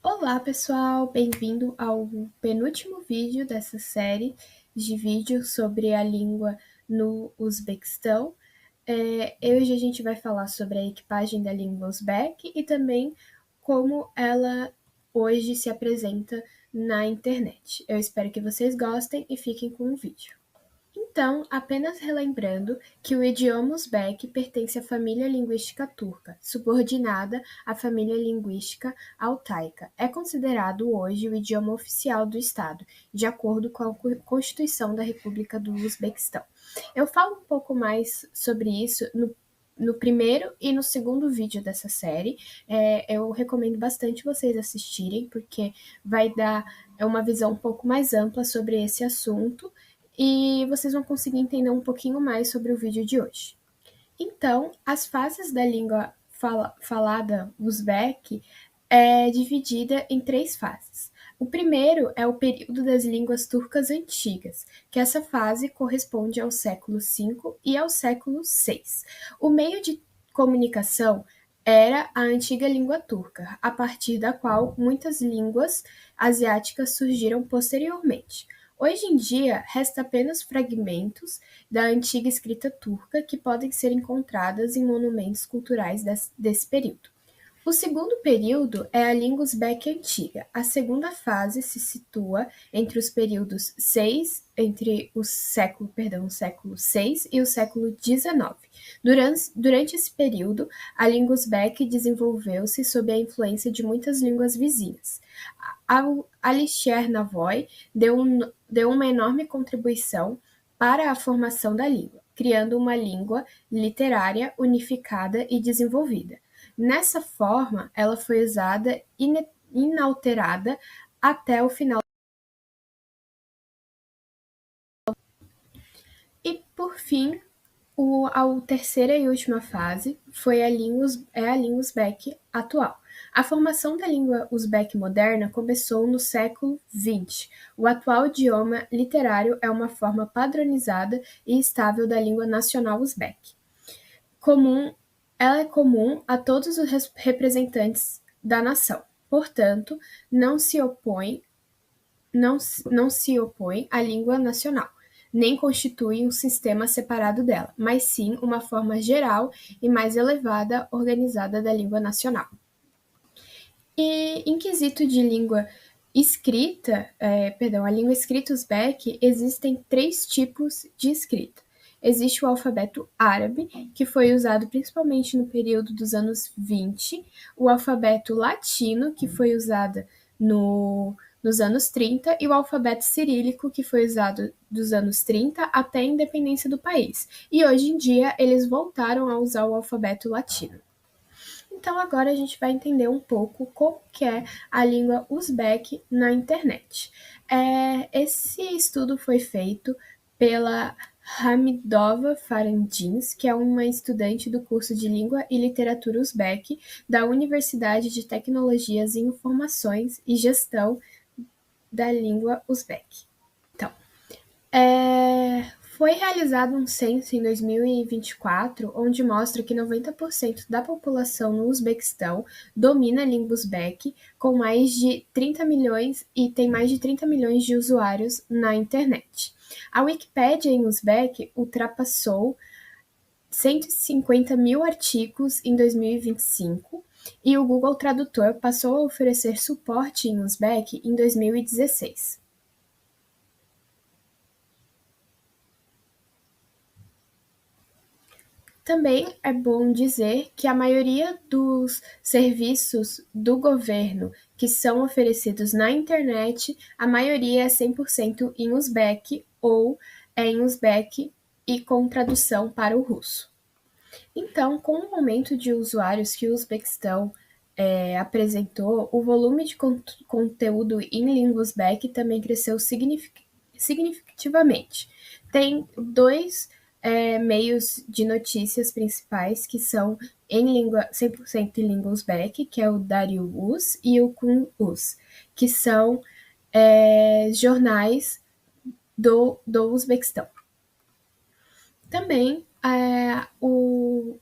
Olá pessoal, bem-vindo ao penúltimo vídeo dessa série de vídeos sobre a língua no Uzbequistão. Hoje a gente vai falar sobre a equipagem da língua uzbek e também como ela hoje se apresenta na internet. Eu espero que vocês gostem e fiquem com o vídeo. Então, apenas relembrando que o idioma uzbek pertence à família linguística turca, subordinada à família linguística altaica. É considerado hoje o idioma oficial do Estado, de acordo com a Constituição da República do Uzbequistão. Eu falo um pouco mais sobre isso no primeiro e no segundo vídeo dessa série. Eu recomendo bastante vocês assistirem, porque vai dar uma visão um pouco mais ampla sobre esse assunto e vocês vão conseguir entender um pouquinho mais sobre o vídeo de hoje. Então, as fases da língua falada uzbek é dividida em 3 fases. O primeiro é o período das línguas turcas antigas, que essa fase corresponde ao século V e ao século VI. O meio de comunicação era a antiga língua turca, a partir da qual muitas línguas asiáticas surgiram posteriormente. Hoje em dia, resta apenas fragmentos da antiga escrita turca que podem ser encontradas em monumentos culturais desse período. O segundo período é a língua uzbek antiga. A segunda fase se situa entre os períodos o século VI e o século XIX. Durante esse período, a língua uzbek desenvolveu-se sob a influência de muitas línguas vizinhas. Alisher Navoy deu uma enorme contribuição para a formação da língua, criando uma língua literária unificada e desenvolvida. Nessa forma, ela foi usada inalterada até o final. E, por fim, a terceira e última fase é a língua uzbek atual. A formação da língua uzbek moderna começou no século XX. O atual idioma literário é uma forma padronizada e estável da língua nacional uzbek. Ela é comum a todos os representantes da nação. Portanto, não se opõe à língua nacional, nem constitui um sistema separado dela, mas sim uma forma geral e mais elevada organizada da língua nacional. E em quesito de língua escrita, a língua escrita uzbek, existem 3 tipos de escrita. Existe o alfabeto árabe, que foi usado principalmente no período dos anos 20, o alfabeto latino, que foi usado nos anos 30, e o alfabeto cirílico, que foi usado dos anos 30 até a independência do país. E hoje em dia eles voltaram a usar o alfabeto latino. Então agora a gente vai entender um pouco como que é a língua uzbek na internet. Esse estudo foi feito pela Hamidova Farandins, que é uma estudante do curso de Língua e Literatura Uzbek da Universidade de Tecnologias e Informações e Gestão da Língua Uzbek. Então, foi realizado um censo em 2024, onde mostra que 90% da população no Uzbequistão domina a língua uzbek, com mais de 30 milhões e tem mais de 30 milhões de usuários na internet. A Wikipédia em uzbek ultrapassou 150 mil artigos em 2025 e o Google Tradutor passou a oferecer suporte em uzbek em 2016. Também é bom dizer que a maioria dos serviços do governo que são oferecidos na internet, a maioria é 100% em uzbek ou é em uzbek e com tradução para o russo. Então, com o aumento de usuários que o Uzbequistão apresentou, o volume de conteúdo em língua uzbek também cresceu significativamente. Tem 2 meios de notícias principais que são 100% em língua uzbek, que é o Daryl-Uz e o Kun-Uz, que são jornais do Uzbequistão. Também o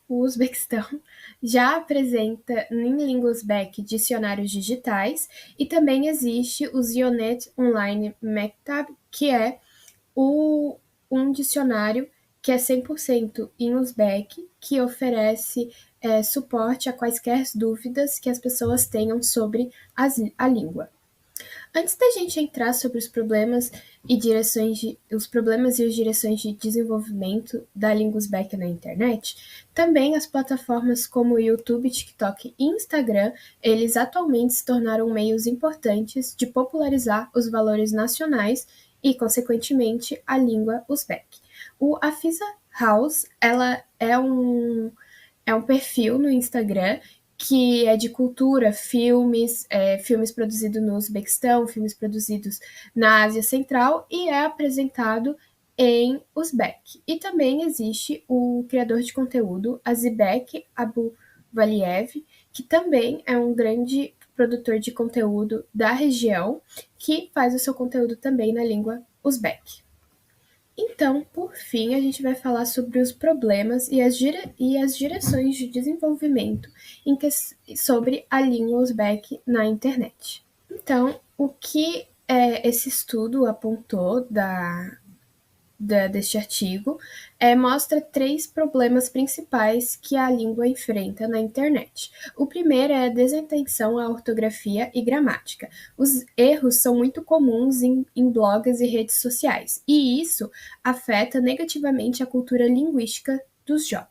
Uzbequistão já apresenta em língua uzbek dicionários digitais e também existe o Zionet Online Mektab, que é um dicionário que é 100% em uzbek, que oferece suporte a quaisquer dúvidas que as pessoas tenham sobre a língua. Antes da gente entrar sobre os problemas e as direções de desenvolvimento da língua uzbek na internet, também as plataformas como o YouTube, TikTok e Instagram, eles atualmente se tornaram meios importantes de popularizar os valores nacionais e, consequentemente, a língua uzbek. O Afisa House, ela é um perfil no Instagram que é de cultura, filmes produzidos no Uzbequistão, filmes produzidos na Ásia Central e é apresentado em Uzbek. E também existe o criador de conteúdo Azibek Abuvaliev, que também é um grande produtor de conteúdo da região, que faz o seu conteúdo também na língua uzbek. Então, por fim, a gente vai falar sobre os problemas e as direções de desenvolvimento sobre a língua uzbek na internet. Então, o que esse estudo apontou deste artigo mostra 3 problemas principais que a língua enfrenta na internet. O primeiro é a desatenção à ortografia e gramática. Os erros são muito comuns em blogs e redes sociais, e isso afeta negativamente a cultura linguística dos jovens.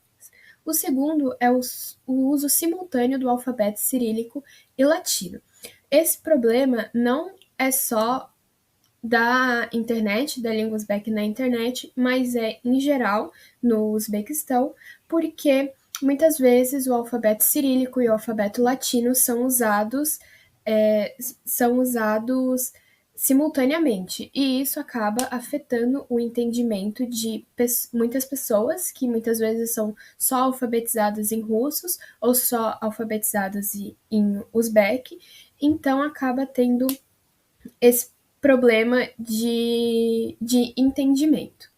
O segundo é o uso simultâneo do alfabeto cirílico e latino. Esse problema não é só da internet, da língua uzbek na internet, mas em geral no Uzbequistão, porque muitas vezes o alfabeto cirílico e o alfabeto latino são usados simultaneamente, e isso acaba afetando o entendimento de muitas pessoas que muitas vezes são só alfabetizadas em russos ou só alfabetizadas em uzbek, então acaba tendo esse problema de entendimento.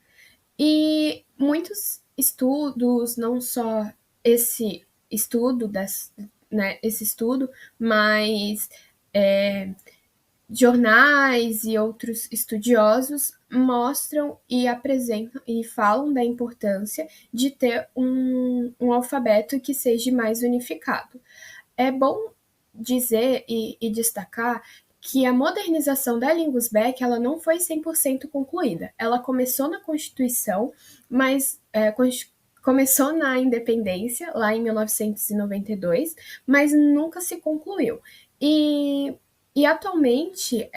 E muitos estudos, não só esse estudo, esse estudo, mas jornais e outros estudiosos mostram e apresentam e falam da importância de ter um alfabeto que seja mais unificado. É bom dizer e destacar que a modernização da língua uzbek ela não foi 100% concluída. Ela começou na Constituição, mas começou na independência, lá em 1992, mas nunca se concluiu. E atualmente,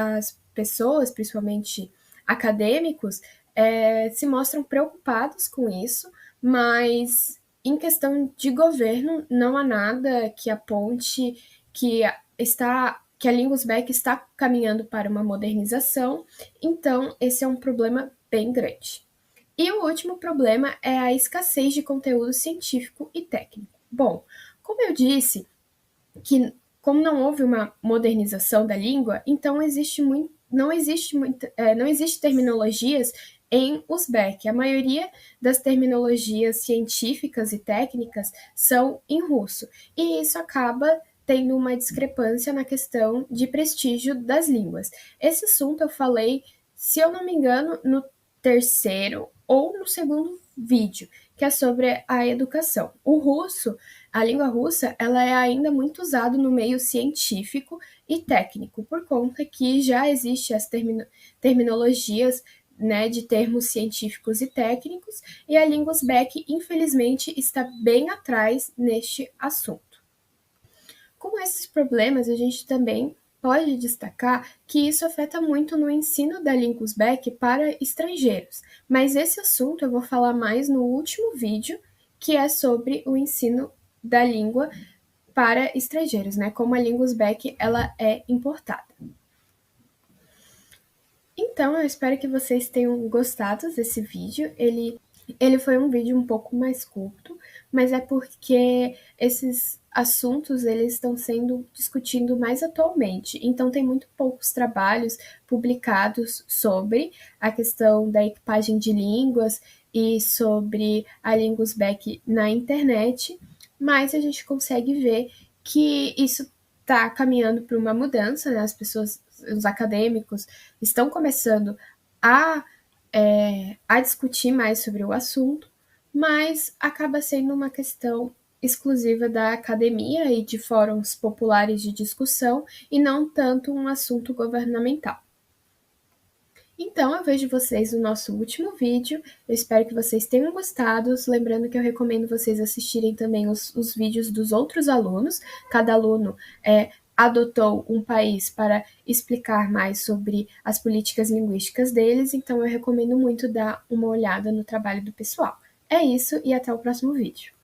as pessoas, principalmente acadêmicos, se mostram preocupados com isso, mas em questão de governo, não há nada que aponte que a língua uzbek está caminhando para uma modernização, então esse é um problema bem grande. E o último problema é a escassez de conteúdo científico e técnico. Bom, como eu disse, que como não houve uma modernização da língua, então não existe terminologias em uzbek. A maioria das terminologias científicas e técnicas são em russo, e isso acaba tendo uma discrepância na questão de prestígio das línguas. Esse assunto eu falei, se eu não me engano, no terceiro ou no segundo vídeo, que é sobre a educação. A língua russa, ela é ainda muito usada no meio científico e técnico, por conta que já existem as terminologias de termos científicos e técnicos, e a língua uzbek, infelizmente, está bem atrás neste assunto. Com esses problemas, a gente também pode destacar que isso afeta muito no ensino da língua uzbek para estrangeiros, mas esse assunto eu vou falar mais no último vídeo, que é sobre o ensino da língua para estrangeiros, como a língua uzbek ela é importada. Então, eu espero que vocês tenham gostado desse vídeo. Ele foi um vídeo um pouco mais curto, mas é porque assuntos eles estão sendo discutidos mais atualmente. Então, tem muito poucos trabalhos publicados sobre a questão da equipagem de línguas e sobre a língua uzbek na internet, mas a gente consegue ver que isso está caminhando para uma mudança, né? As pessoas, os acadêmicos, estão começando a, a discutir mais sobre o assunto, mas acaba sendo uma questão exclusiva da academia e de fóruns populares de discussão e não tanto um assunto governamental. Então, eu vejo vocês no nosso último vídeo. Eu espero que vocês tenham gostado. Lembrando que eu recomendo vocês assistirem também os vídeos dos outros alunos. Cada aluno adotou um país para explicar mais sobre as políticas linguísticas deles. Então, eu recomendo muito dar uma olhada no trabalho do pessoal. É isso e até o próximo vídeo.